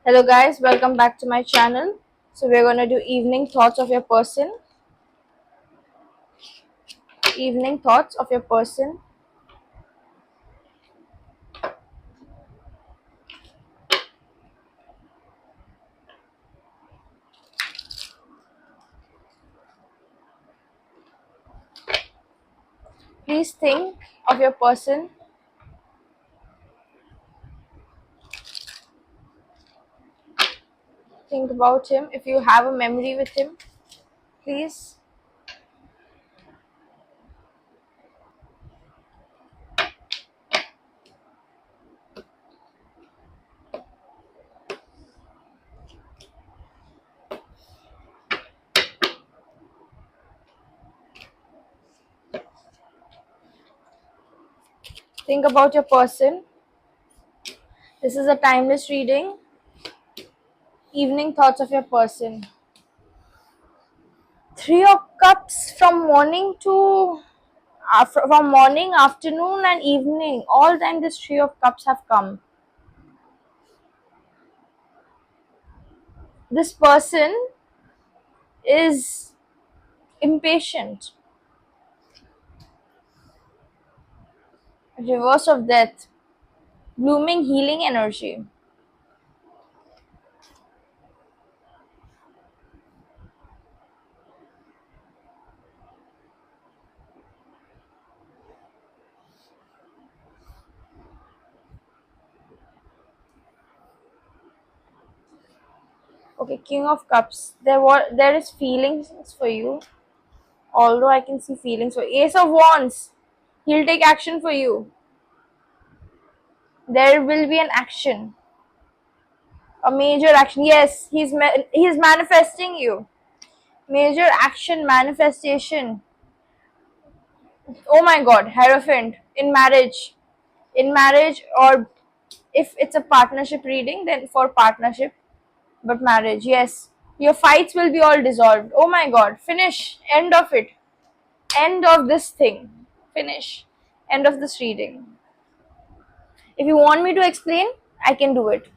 Hello guys, welcome back to my channel. So we're going to do evening thoughts of your person. Evening thoughts of your person. Please think of your person. Think about him. If you have a memory with him, please. Think about your person. This is a timeless reading. Evening thoughts of your person. Three of Cups from morning to from morning, afternoon, and evening. All time this Three of Cups have come. This person is impatient. Reverse of Death. Blooming healing energy. Okay, King of Cups. There is feelings for you. Although I can see feelings for Ace of Wands. He'll take action for you. There will be an action. A major action. Yes, he's manifesting you. Major action, manifestation. Oh my god, Hierophant. In marriage. In marriage, or if it's a partnership reading, then for partnership. But marriage, yes. Your fights will be all dissolved. Oh my god. Finish. End of it. End of this thing. Finish. End of this reading. If you want me to explain, I can do it.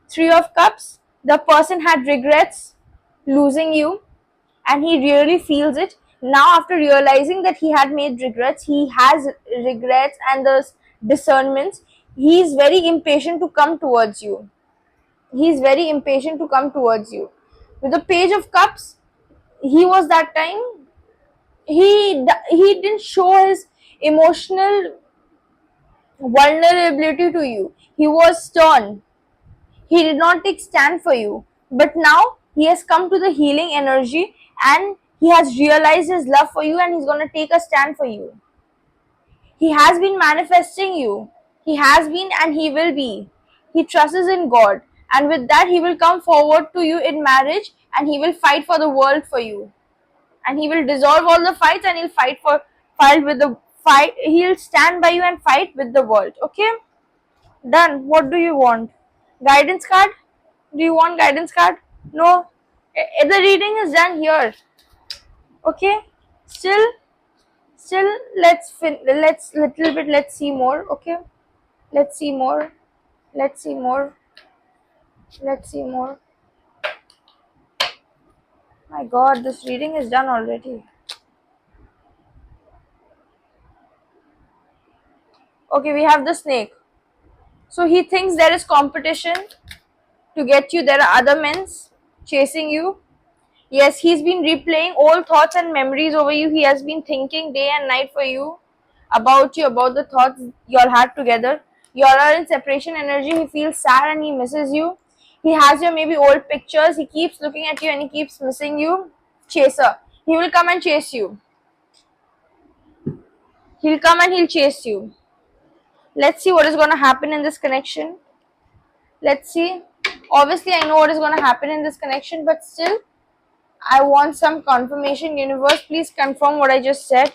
Three of Cups. The person had regrets losing you, and he really feels it. Now, after realizing that he had made regrets, he has regrets and the discernments. He is very impatient to come towards you. He is very impatient to come towards you. With the Page of Cups, he was that time, he didn't show his emotional vulnerability to you. He was stern. He did not take stand for you. But now he has come to the healing energy, and he has realized his love for you, and he's going to take a stand for you. He has been manifesting you. He has been, and he will be. He trusts in God, and with that he will come forward to you in marriage, and he will fight for the world for you. And he will dissolve all the fights, and he'll fight with the fight. He'll stand by you and fight with the world. Okay, done. What do you want? Guidance card? Do you want guidance card? No. The reading is done here. Okay. Still, let's little bit. Let's see more. Okay. Let's see more. Let's see more. Let's see more. My God, this reading is done already. Okay, we have the snake. So he thinks there is competition to get you. There are other men chasing you. Yes, he's been replaying old thoughts and memories over you. He has been thinking day and night for you, about the thoughts you all had together. You all are in separation energy. He feels sad and he misses you. He has your maybe old pictures. He keeps looking at you and he keeps missing you. Chaser. He will come and chase you. He'll come and he'll chase you. Let's see what is going to happen in this connection. Let's see. Obviously, I know what is going to happen in this connection, but still, I want some confirmation. Universe, please confirm what I just said.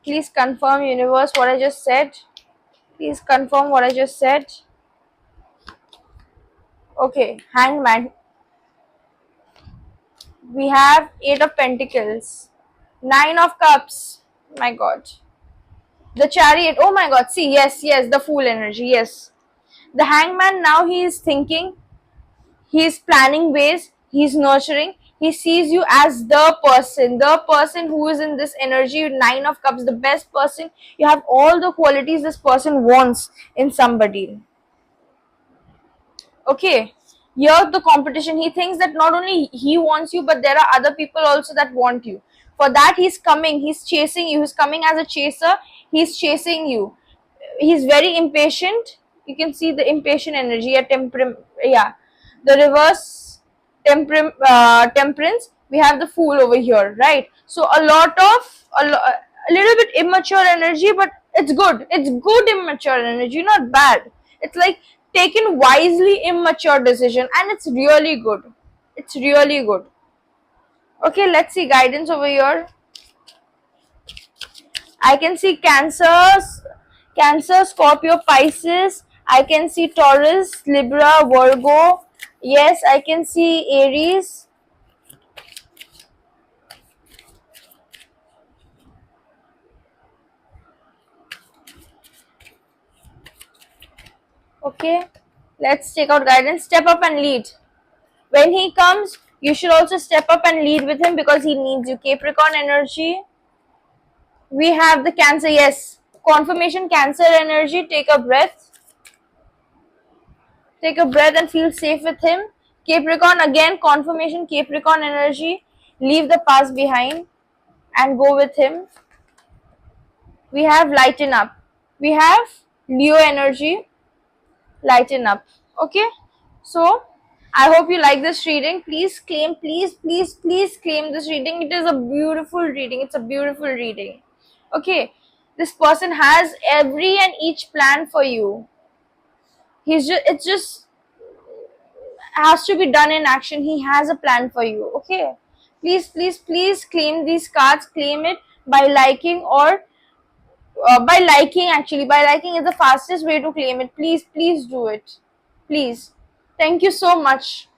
Please confirm, universe, what I just said. Please confirm what I just said. Okay, Hangman. We have 8 of Pentacles. 9 of Cups. My God. The Chariot. Oh my God. See, yes, the Fool energy. Yes. The Hangman, now he is thinking. He's planning ways, he's nurturing, he sees you as the person who is in this energy, Nine of Cups, the best person. You have all the qualities this person wants in somebody. Okay, here the competition, he thinks that not only he wants you, but there are other people also that want you. For that, he's coming, he's chasing you, he's coming as a chaser, he's chasing you. He's very impatient. You can see the impatient energy at yeah, the reverse temperance. We have the fool over here, right? So a little bit immature energy, but it's good. It's good immature energy, not bad. It's like taken wisely immature decision, and it's really good. It's really good. Okay, let's see guidance over here. I can see Cancer, Scorpio, Pisces. I can see Taurus, Libra, Virgo. Yes, I can see Aries. Okay, let's take out guidance. Step up and lead. When he comes, you should also step up and lead with him because he needs you. Capricorn energy. We have the Cancer. Yes, confirmation Cancer energy. Take a breath. Take a breath and feel safe with him. Capricorn, again confirmation Capricorn energy. Leave the past behind and go with him. We have lighten up. We have Leo energy, lighten up. Okay, so I hope you like this reading. Please claim, please claim this reading. It is a beautiful reading. It's a beautiful reading. Okay, this person has every and each plan for you. It's just has to be done in action. He has a plan for you. Okay, please claim these cards. Claim it by liking or by liking. Actually, by liking is the fastest way to claim it. Please do it. Please. Thank you so much.